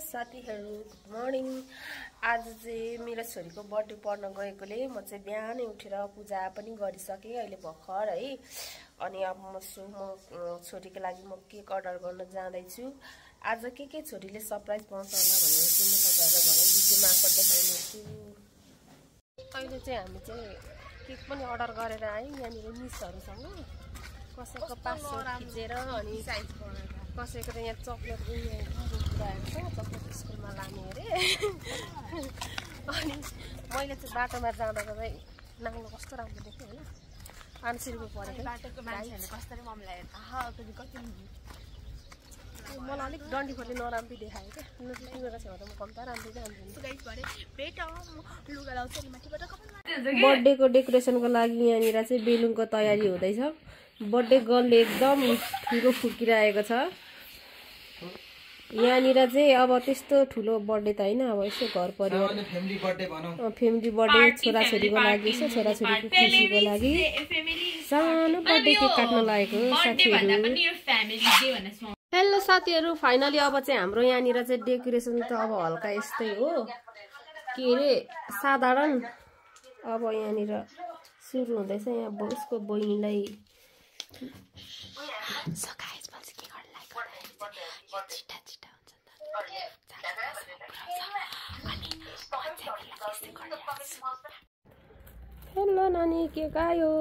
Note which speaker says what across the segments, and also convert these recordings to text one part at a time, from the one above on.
Speaker 1: साथीहरु good morning. आज चाहिँ मेरो छोरीको बर्थडे पर्न गएकोले म चाहिँ बिहानै उठेर पूजा पनि गरिसके अहिले भर्खर है। अनि अब म छोरीको लागि म केक अर्डर गर्न जाँदै छु। आज के छोरीले सरप्राइज पाउँछ होला भनेर चाहिँ म तपाईहरुलाई भरे भिडियो मार्फत देखाउने छु। अहिले चाहिँ हामी चाहिँ केक पनि अर्डर गरेर आयौं यहाँनिर मिसहरुसँग। कसैको पासपोर्ट खिचेर अनि कसैको त यहाँ चकलेट पुऱ्याएको छ, चकलेट स्कुलमा लाने अरे। अनि मैले चाहिँ बाटोमा जाँदा चाहिँ नाङ्लो कस्तो राम्रो देखेँ होइन। 500 रुपियाँ परेको बाटोको मान्छेहरूले कसरी ममलाई मलाई अलिक डन्डी खोले नराम्री देखायो क्या। तिमीको छेउ त म कम्ता राम्रो बर्थडेको डेकोरेसनको लागि यहाँनिर चाहिँ बेलुनको तयारी हुँदैछ। बर्थडे गर्लले एकदम ठुलो फुकिरहेको छ। यहाँनिर चाहिँ अब त्यस्तो ठुलो बर्थडे त होइन, अब यसो घर परिवार फ्यामिली बर्थडे छोराछोरीको लागि यसो छोराछोरीको खुसीको लागि सानो बर्थडे केक काट्न लागेको साथीहरु। हेलो साथीहरु, फाइनली अब चाहिँ हाम्रो यहाँनिर चाहिँ डेकोरेसन त अब हल्का यस्तै हो के अरे साधारण। अब यहाँनिर सुरु हुँदैछ। यहाँ उसको बहिनीलाई हेलो नानी केक आयो।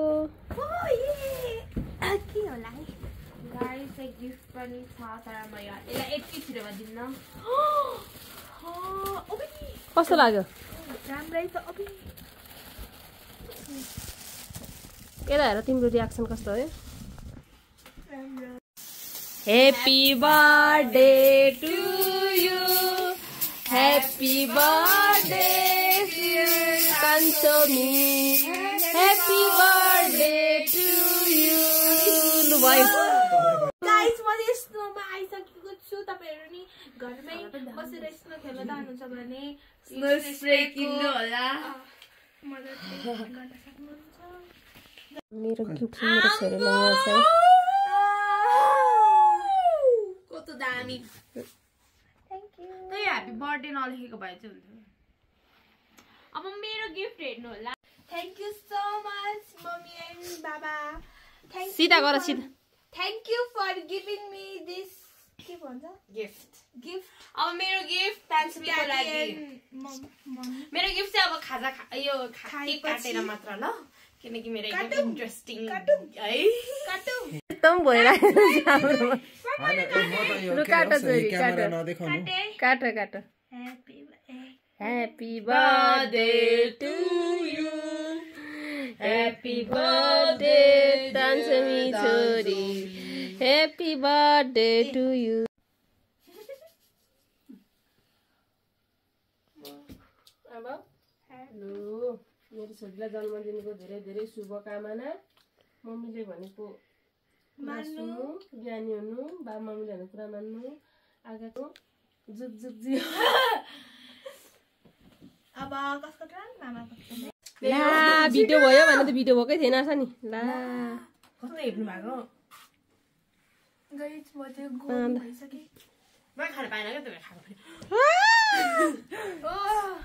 Speaker 2: के होला है गाइस, एक गिफ्ट पनि छ तर म यसलाई यति छिटो भदिन्न।
Speaker 1: कस्तो लाग्यो?
Speaker 2: राम्रै छ।
Speaker 1: यता हेर तिम्रो रियाक्सन कस्तो हो? Happy birthday to you, happy birthday dear Kanchami, happy birthday to you। लु भयो
Speaker 2: गाइस, म यस्तोमा आइसकेको छु। तपाईहरु नि घरमै बसेर स्नो खेल्न चाहनुहुन्छ भने स्नो स्प्रे किन्नु होला। मद्दत गर्न सक्नुहुन्छ।
Speaker 1: मेरो गिफ्ट मेरो छोरीलाई यहाँ छ।
Speaker 2: कस्तो दामी। Thank you. त्यही ह्यापी बर्थडे नलेखेको भए चाहिँ हुन्थ्यो। अब मेरो गिफ्ट हेर्नु होला। Thank you so much mummy and baba. Thank
Speaker 1: सीधा गर सीधा।
Speaker 2: Thank you for giving me this के भन्छ गिफ्ट। अब मेरो गिफ्ट तान्समीको लागि मेरो गिफ्ट चाहिँ अब खाजा यो केक काटेर मात्र ल, किनकि मेरो एकदम इन्ट्रेस्टिङ है काटु
Speaker 1: एकदम भइरहेको छ हाम्रो। लु काट छोरी काट काट काट। Happy birthday to you, happy birthday Tansami छोरी, ह्यापी बर्थडे टु यु। अब लु मेरो छोरीलाई जन्मदिनको धेरै धेरै शुभकामना। मम्मीले भनेको मान्नु, ज्ञानी हुनु, बा मम्मीले भनेको कुरा मान्नु, आगाको जुग जुग जियो।
Speaker 2: अब कसको टर्न? मामाको।
Speaker 1: ला भिडियो भयो भने त भिडियो भएकै थिएन छ नि। ला
Speaker 2: कस्तो हेप्नु भएको गाइस, म चाहिँ गोल भइसके। म खान पाएन के तिमीले खाएको पनि।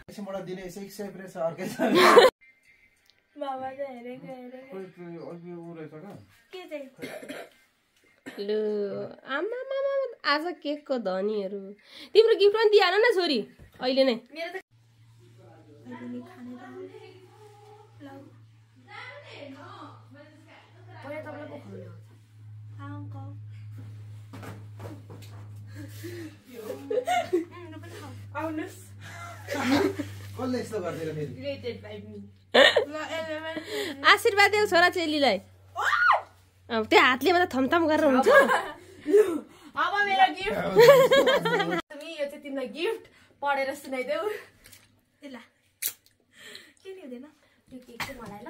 Speaker 3: एकछिनबाट दिने यसै सेपरेट छ अर्कै छ।
Speaker 2: बाबा चाहिँ हेरेको के चाहिँ
Speaker 1: लु आमा मामा आज केकको धनीहरु। तिम्रो गिफ्ट पनि दिइहाल न छोरी अहिले नै।
Speaker 2: मेरो त अहिले खाने त ल ओए तपाईले को खाउने हो? आउँको आउनुस्।
Speaker 3: कसले यस्तो गर्दैन फेरि?
Speaker 2: Rated by me.
Speaker 1: आशीर्वाद देऊ छोरा चेलीलाई। अब त्यो हातले मात्र थमथम गरेर हुन्छ।
Speaker 2: अब मेरो गिफ्ट तिमी यो चाहिँ तिमीलाई गिफ्ट पढेर सुनाइदेऊ। ल के नि हुँदैन यो केक चाहिँ मलाई ल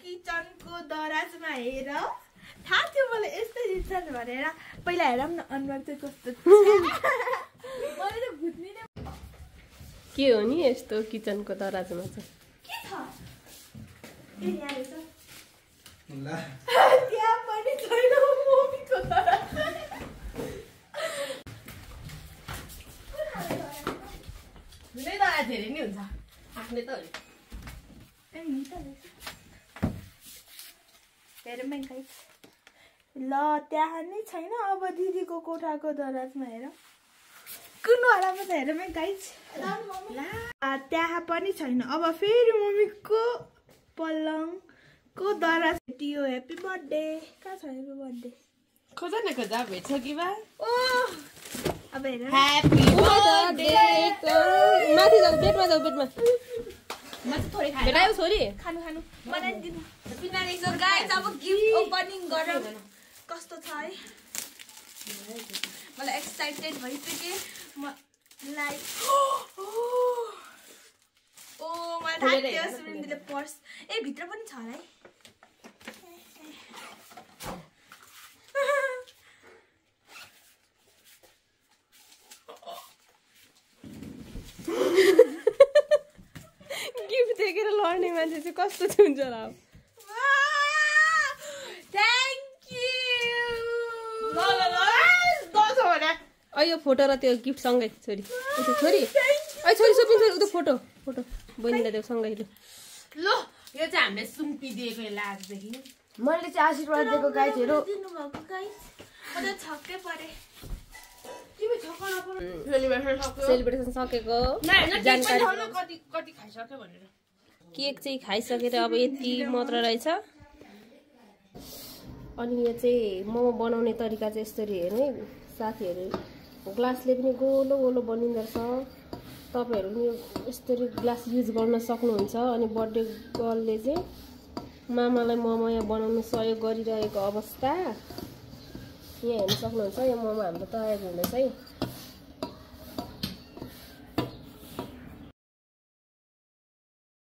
Speaker 2: किचनको दराजमा हेर। थाहा थियो मलाई यस्तै दिन्छन् भनेर। पहिला हेरौँ न अनुहार चाहिँ कस्तो छ। मैले त भुत्नी नै
Speaker 1: के हो नि यस्तो किचनको दराजमा छ
Speaker 2: के छ? ए यहाँ रहेछ।
Speaker 3: ल
Speaker 2: त्यहाँ पनि छैन मम्मीको दराज। धेरै नै हुन्छ आफ्नै त हो
Speaker 4: हेरौँ गाइस ल त्यहाँ नै छैन अब दिदीको कोठाको दराजमा हेर कुन वालामा त हेरौँ गाइस त्यहाँ पनि छैन अब फेरि मम्मीको पलङको दराज भेटियो ह्याप्पी बर्थडे कहाँ छ ह्याप्पी बर्थडे
Speaker 2: खोजा न खोजा भेट्छ कि बा
Speaker 4: ओ अब हेर
Speaker 2: ह्याप्पी बर्थडे
Speaker 1: माथि जाऊ बेडमा जाऊ बेडमा
Speaker 2: म चाहिँ थोरै खाए
Speaker 1: भेटायो छोरी
Speaker 4: खानु बनाइदिनु सो गाइस अब गिफ्ट ओपनिङ गरौँ कस्तो छ है मलाई एक्साइटेड भइसके मलाई ओ मलाई थाहा थियो सुनिदिले पर्स ए भित्र पनि छ होला है
Speaker 1: गिफ्ट देखेर लड्ने मान्छे चाहिँ कस्तो हुन्छ होला
Speaker 4: थ्याङ्क यू
Speaker 1: यो फोटो र त्यो गिफ्ट सँगै छोरी छोरी छोरी सोपिङ उता फोटो बहिनीलाई देऊ सँगै
Speaker 2: ल यो चाहिँ हामीले सुम्पिदिएको लाजदेखि
Speaker 1: मैले चाहिँ आशीर्वाद दिएको गाइजहरू
Speaker 4: दिनुभएको गाइस म त छक्कै परे
Speaker 1: सेलिब्रेसन सकेको जानकारी
Speaker 2: कति खाइसक्यो भनेर
Speaker 1: केक चाहिँ खाइसकेर अब यति मात्र रहेछ अनि यो चाहिँ मोमो बनाउने तरिका चाहिँ यसरी हेर्नु है साथीहरू ग्लासले पनि गोलो गोलो बनिँदो रहेछ तपाईँहरू पनि यसरी ग्लास युज गर्न सक्नुहुन्छ अनि बर्थडे गर्लले चाहिँ मामालाई मोमो यहाँ बनाउनु सहयोग गरिरहेको अवस्था यहाँ हेर्न सक्नुहुन्छ यो मोमो हाम्रो तयार हुँदैछ है